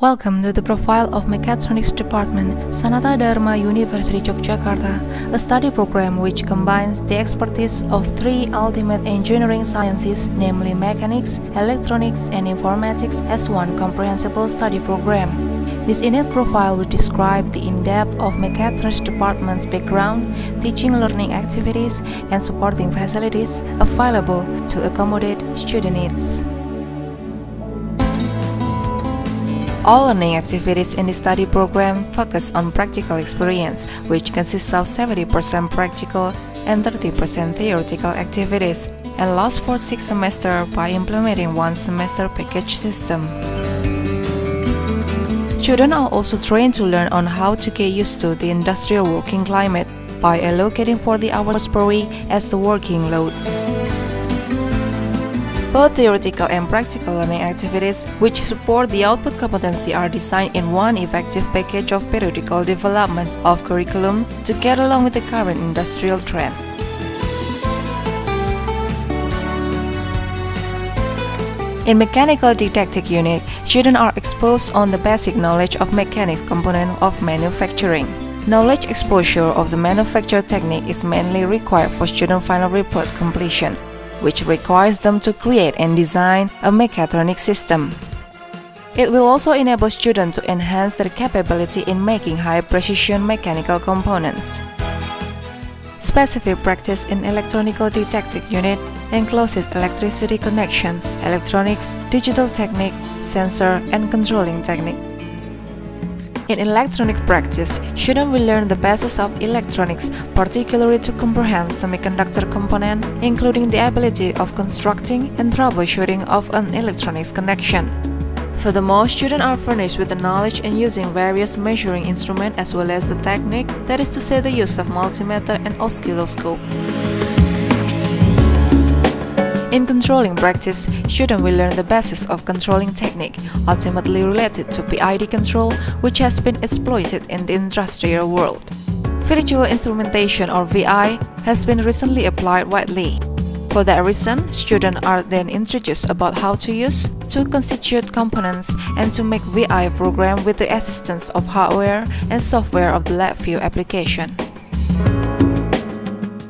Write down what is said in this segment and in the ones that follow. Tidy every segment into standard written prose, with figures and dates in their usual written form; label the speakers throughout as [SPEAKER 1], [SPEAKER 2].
[SPEAKER 1] Welcome to the profile of Mechatronics Department, Sanata Dharma University Yogyakarta, a study program which combines the expertise of three ultimate engineering sciences, namely mechanics, electronics, and informatics, as one comprehensible study program. This innate profile will describe the in-depth of Mechatronics Department's background, teaching learning activities, and supporting facilities available to accommodate student needs. All learning activities in the study program focus on practical experience, which consists of 70% practical and 30% theoretical activities, and lasts for 6 semesters by implementing one semester package system. Students are also trained to learn on how to get used to the industrial working climate by allocating 40 hours per week as the working load. Both theoretical and practical learning activities which support the output competency are designed in one effective package of periodical development of curriculum to get along with the current industrial trend. In Mechanical Didactic Unit, students are exposed on the basic knowledge of mechanics component of manufacturing. Knowledge exposure of the manufacture technique is mainly required for student final report completion, which requires them to create and design a mechatronic system. It will also enable students to enhance their capability in making high-precision mechanical components. Specific practice in Electronical Didactic Unit encloses electricity connection, electronics, digital technique, sensor, and controlling technique. In electronic practice, students will learn the basis of electronics, particularly to comprehend semiconductor component, including the ability of constructing and troubleshooting of an electronics connection. Furthermore, students are furnished with the knowledge in using various measuring instruments as well as the technique, that is to say the use of multimeter and oscilloscope. In controlling practice, students will learn the basis of controlling technique, ultimately related to PID control, which has been exploited in the industrial world. Virtual instrumentation, or VI, has been recently applied widely. For that reason, students are then introduced about how to use, to constitute components, and to make VI program with the assistance of hardware and software of the LabVIEW application.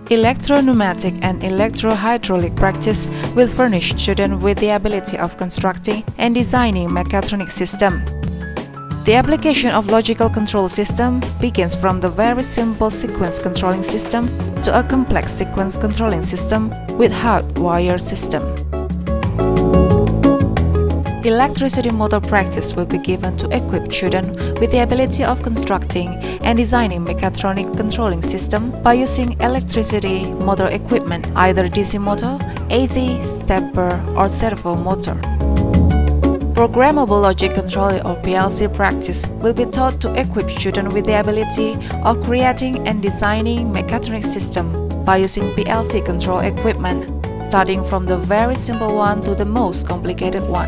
[SPEAKER 1] Electro-pneumatic and electro-hydraulic practice will furnish students with the ability of constructing and designing mechatronic system. The application of logical control system begins from the very simple sequence controlling system to a complex sequence controlling system with hardwire system. Electricity motor practice will be given to equip students with the ability of constructing and designing mechatronic controlling system by using electricity motor equipment, either DC motor, AC, stepper, or servo motor. Programmable logic controller, or PLC practice will be taught to equip students with the ability of creating and designing mechatronic system by using PLC control equipment, starting from the very simple one to the most complicated one.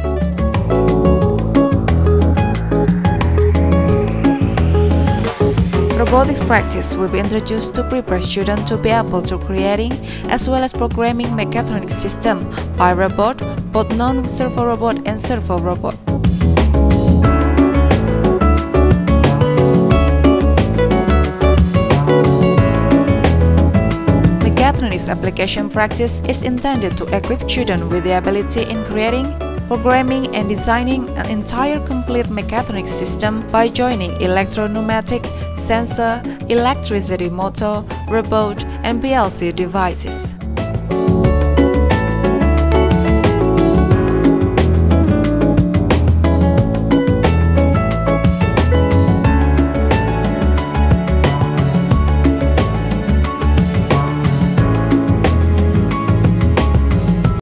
[SPEAKER 1] Robotics practice will be introduced to prepare students to be able to creating as well as programming mechatronic system by robot, both non-servo robot and servo robot. Mechatronics application practice is intended to equip students with the ability in creating, programming, and designing an entire complete mechatronic system by joining electro-pneumatic, sensor, electricity motor, robot, and PLC devices.